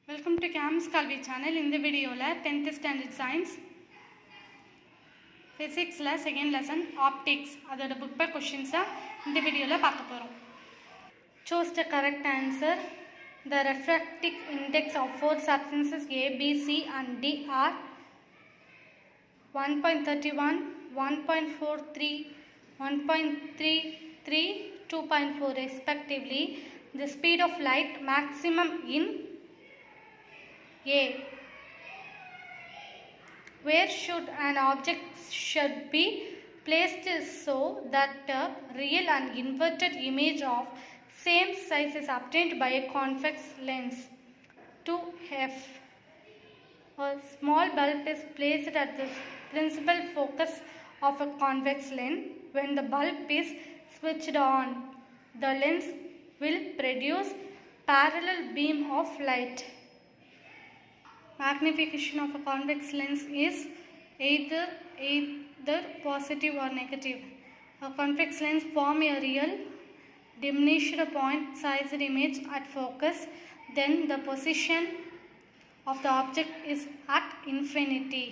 Welcome to games Kalvi channel. இந்த வீடியோவில் 10th standard science ஃபிசிக்ஸில் செகண்ட் லெசன் ஆப்டிக்ஸ் அதோட புக் பை கொஷின்ஸை இந்த வீடியோவில் பார்க்க போகிறோம். Choose the correct answer. The refractive index of four substances A, B, C and D are 1.31, 1.43, 1.33, 2.4 respectively. The speed of light maximum in A. Where should an object should be placed so that a real and inverted image of same size is obtained by a convex lens? 2F. A small bulb is placed at the principal focus of a convex lens. When the bulb is switched on, the lens will produce parallel beam of light. Magnification of a convex lens is either positive or negative. A convex lens forms a real diminished point-sized image at focus. Then the position of the object is at infinity.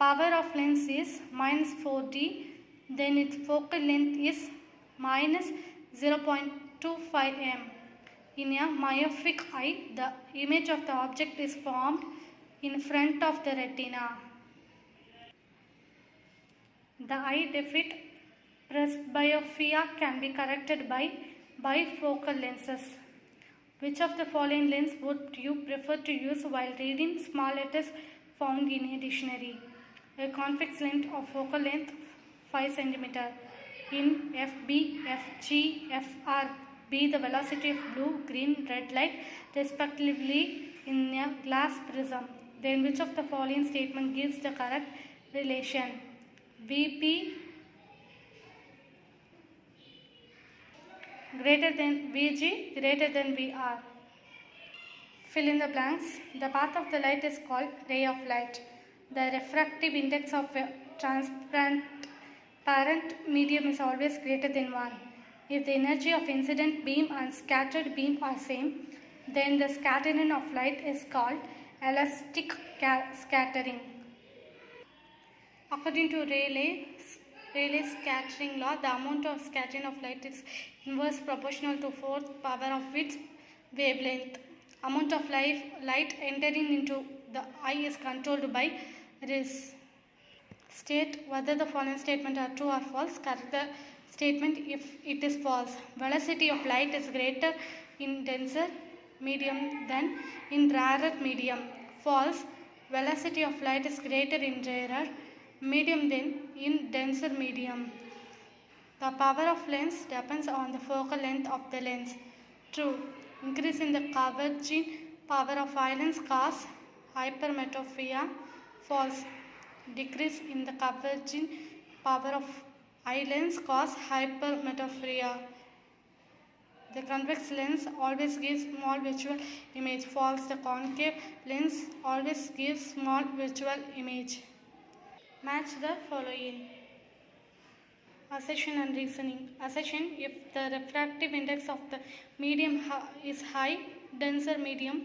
Power of lens is minus 4D. Then its focal length is minus 0.25 m. In a myopic eye, the image of the object is formed in front of the retina. The eye defect presbyopia can be corrected by bifocal lenses. Which of the following lens would you prefer to use while reading small letters found in a dictionary? A convex lens of focal length 5 cm. In FB, FG, FR, be the velocity of blue, green, red light respectively in a glass prism. Then which of the following statement gives the correct relation? VP greater than VG greater than VR. Fill in the blanks. The path of the light is called ray of light. The refractive index of a transparent medium is always greater than 1. If the energy of incident beam and scattered beam are same, then the scattering of light is called elastic scattering. According to Rayleigh's scattering law, the amount of scattering of light is inverse proportional to fourth power of its wavelength. Amount of light entering into the eye is controlled by this. State whether the following statements are true or false. Correct the statement if it is false. Velocity of light is greater in denser medium than in rarer medium. False. Velocity of light is greater in rarer medium than in denser medium. The power of lens depends on the focal length of the lens. True. Increase in the converging power of eye lens cause hypermetropia. False. Decrease in the converging power of eye lens cause hypermetropia. The convex lens always gives small visual image. False. The concave lens always gives small visual image. Match the following. Assertion and reasoning. Assertion: if the refractive index of the medium is high, denser medium,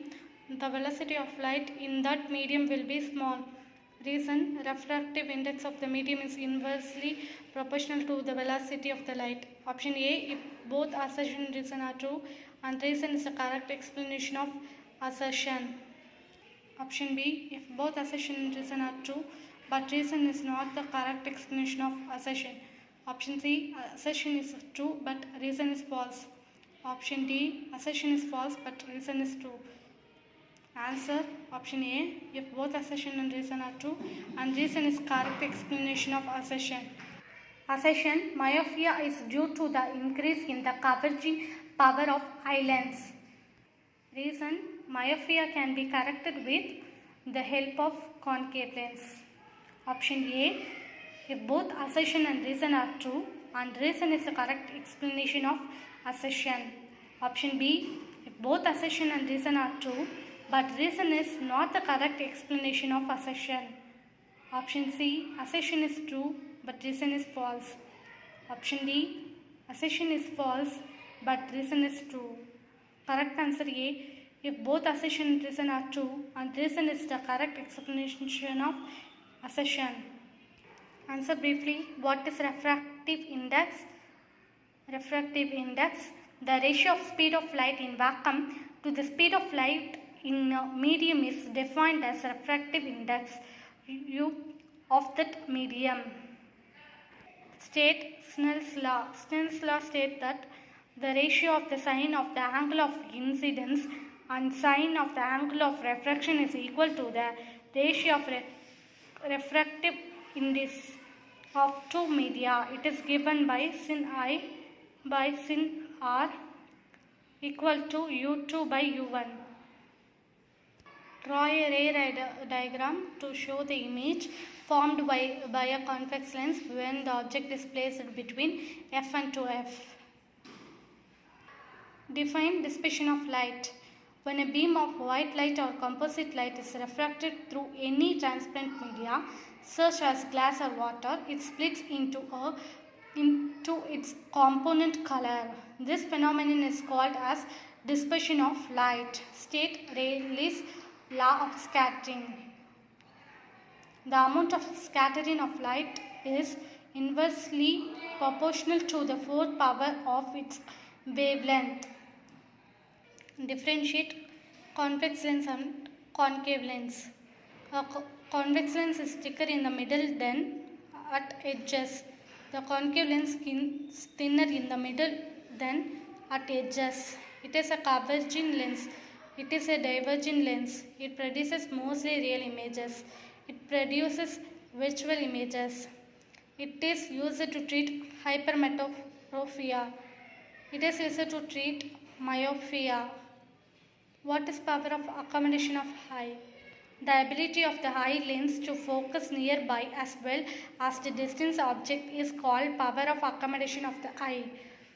the velocity of light in that medium will be small. Reason: refractive index of the medium is inversely proportional to the velocity of the light. Option A, if both assertion and reason are true, and reason is the correct explanation of assertion. Option B, if both assertion and reason are true, but reason is not the correct explanation of assertion. Option C, assertion is true, but reason is false. Option D, assertion is false, but reason is true. Answer: option A, if both assertion and reason are true and reason is correct explanation of assertion. Assertion: myopia is due to the increase in the converging power of eye lens. Reason: myopia can be corrected with the help of concave lens. Option A, if both assertion and reason are true and reason is the correct explanation of assertion. Option B, if both assertion and reason are true but reason is not the correct explanation of assertion. Option C, assertion is true but reason is false. Option D, assertion is false but reason is true. Correct answer A, if both assertion and reason are true and reason is the correct explanation of assertion. Answer briefly. What is refractive index? Refractive index, the ratio of speed of light in vacuum to the speed of light in a medium is defined as refractive index U of that medium. State Snell's law. Snell's law states that the ratio of the sine of the angle of incidence and sine of the angle of refraction is equal to the ratio of refractive index of two media. It is given by sin I by sin R equal to U2 by U1. Draw a ray diagram to show the image formed by a convex lens when the object is placed between F and 2F. Define dispersion of light. When a beam of white light or composite light is refracted through any transparent media, such as glass or water, it splits into its component color. This phenomenon is called as dispersion of light. State Rayleigh's law of scattering. The amount of scattering of light is inversely proportional to the fourth power of its wavelength. Differentiate convex lens and concave lens. A convex lens is thicker in the middle than at edges. The concave lens is thinner in the middle than at edges. It is a converging lens. It is a diverging lens. It produces mostly real images. It produces virtual images. It is used to treat hypermetropia. It is used to treat myopia. What is power of accommodation of eye? The ability of the eye lens to focus nearby as well as the distant object is called power of accommodation of the eye.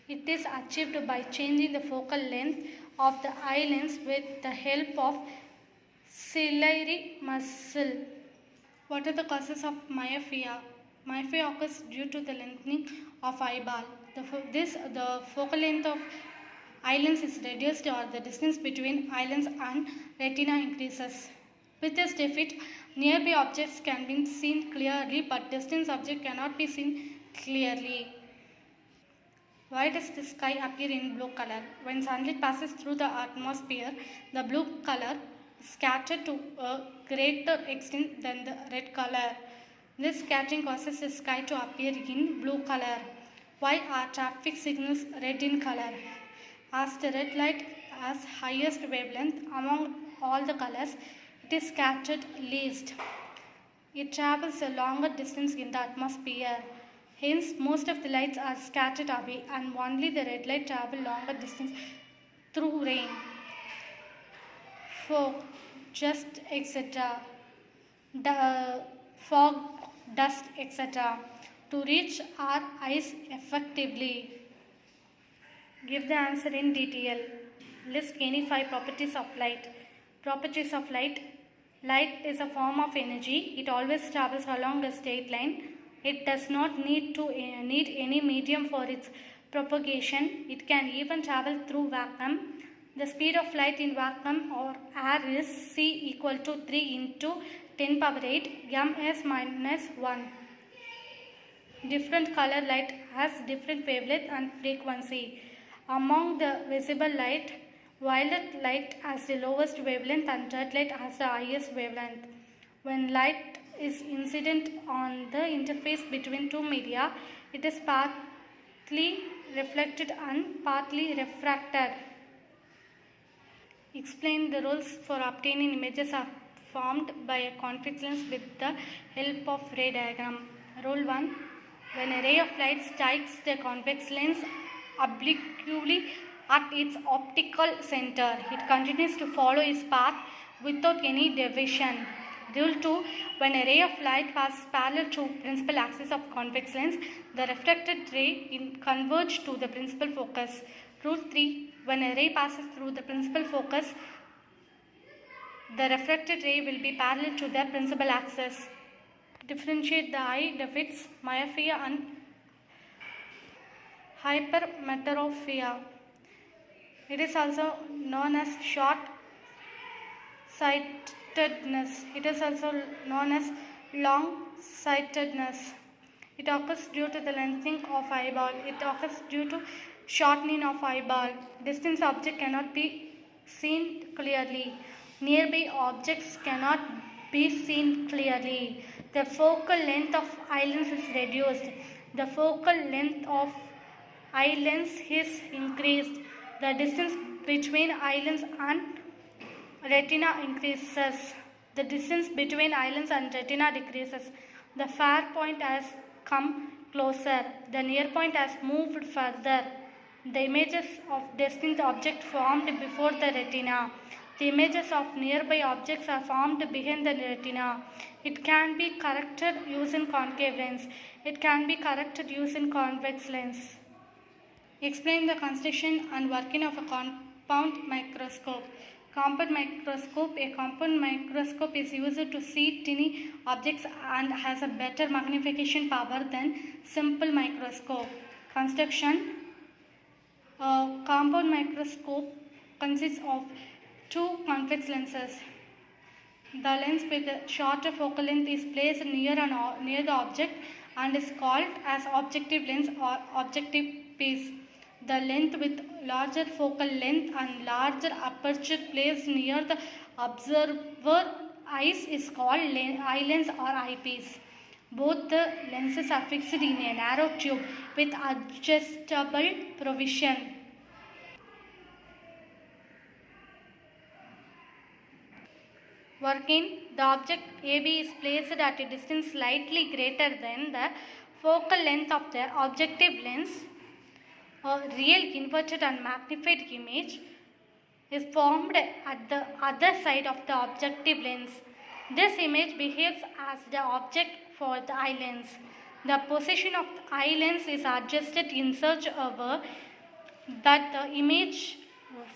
It is achieved by changing the focal length of the eye lens with the help of ciliary muscle. What are the causes of myopia? Myopia occurs due to the lengthening of eyeball. The focal length of eye lens is reduced or the distance between eye lens and retina increases. With this defect, nearby objects can be seen clearly but distant objects cannot be seen clearly. Why does the sky appear in blue color? When sunlight passes through the atmosphere, the blue color is scattered to a greater extent than the red color. This scattering causes the sky to appear in blue color. Why are traffic signals red in color? As the red light has highest wavelength among all the colors, it is scattered least. It travels a longer distance in the atmosphere. Hence, most of the lights are scattered away and only the red light travels longer distance through rain, fog, dust, etc. Fog, dust, etc. to reach our eyes effectively. Give the answer in detail. List any 5 properties of light. Properties of light. Light is a form of energy. It always travels along a straight line. It does not need any medium for its propagation. It can even travel through vacuum. The speed of light in vacuum or air is c equal to 3 into 10 power 8 ms minus 1. Different color light has different wavelength and frequency. Among the visible light, violet light has the lowest wavelength and red light has the highest wavelength. When light is incident on the interface between two media, it is partly reflected and partly refracted. Explain the rules for obtaining images are formed by a convex lens with the help of ray diagram. Rule 1. When a ray of light strikes the convex lens obliquely at its optical center, it continues to follow its path without any deviation. Rule 2. When a ray of light passes parallel to principal axis of convex lens, the refracted ray converges to the principal focus. Rule 3. When a ray passes through the principal focus, the refracted ray will be parallel to the principal axis. Differentiate the eye defects, myopia and hypermetropia. It is also known as short sightedness. It is also known as long-sightedness. It occurs due to the lengthening of eyeball. It occurs due to shortening of eyeball. Distant object cannot be seen clearly. Nearby objects cannot be seen clearly. The focal length of eye lens is reduced. The focal length of eye lens is increased. The distance between eye lens and retina increases. The distance between eye lens and retina decreases. The far point has come closer. The near point has moved further. The images of distant objects formed before the retina. The images of nearby objects are formed behind the retina. It can be corrected using concave lens. It can be corrected using convex lens. Explain the construction and working of a compound microscope. Compound microscope. A compound microscope is used to see tiny objects and has a better magnification power than simple microscope. Construction. A compound microscope consists of two convex lenses. The lens with a shorter focal length is placed near the object and is called as objective lens or objective piece. The length with larger focal length and larger aperture placed near the observer eyes is called eye lens or eyepiece. Both the lenses are fixed in a narrow tube with adjustable provision. Working. The object AB is placed at a distance slightly greater than the focal length of the objective lens. A real inverted and magnified image is formed at the other side of the objective lens. This image behaves as the object for the eye lens. The position of the eye lens is adjusted in such a way that the image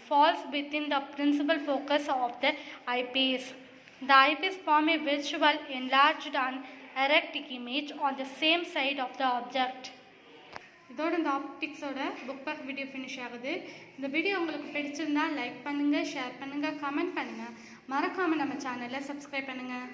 falls within the principal focus of the eyepiece. The eyepiece forms a visual, enlarged and erect image on the same side of the object. இதோட இந்த ஆப்டிக்ஸோட book back video finish ஆகுது. இந்த video உங்களுக்கு பிடிச்சிருந்தா like பண்ணுங்கள், share பண்ணுங்கள், comment பண்ணுங்கள். மறக்காமல் நம்ம சேனலை சப்ஸ்கிரைப் பண்ணுங்கள்.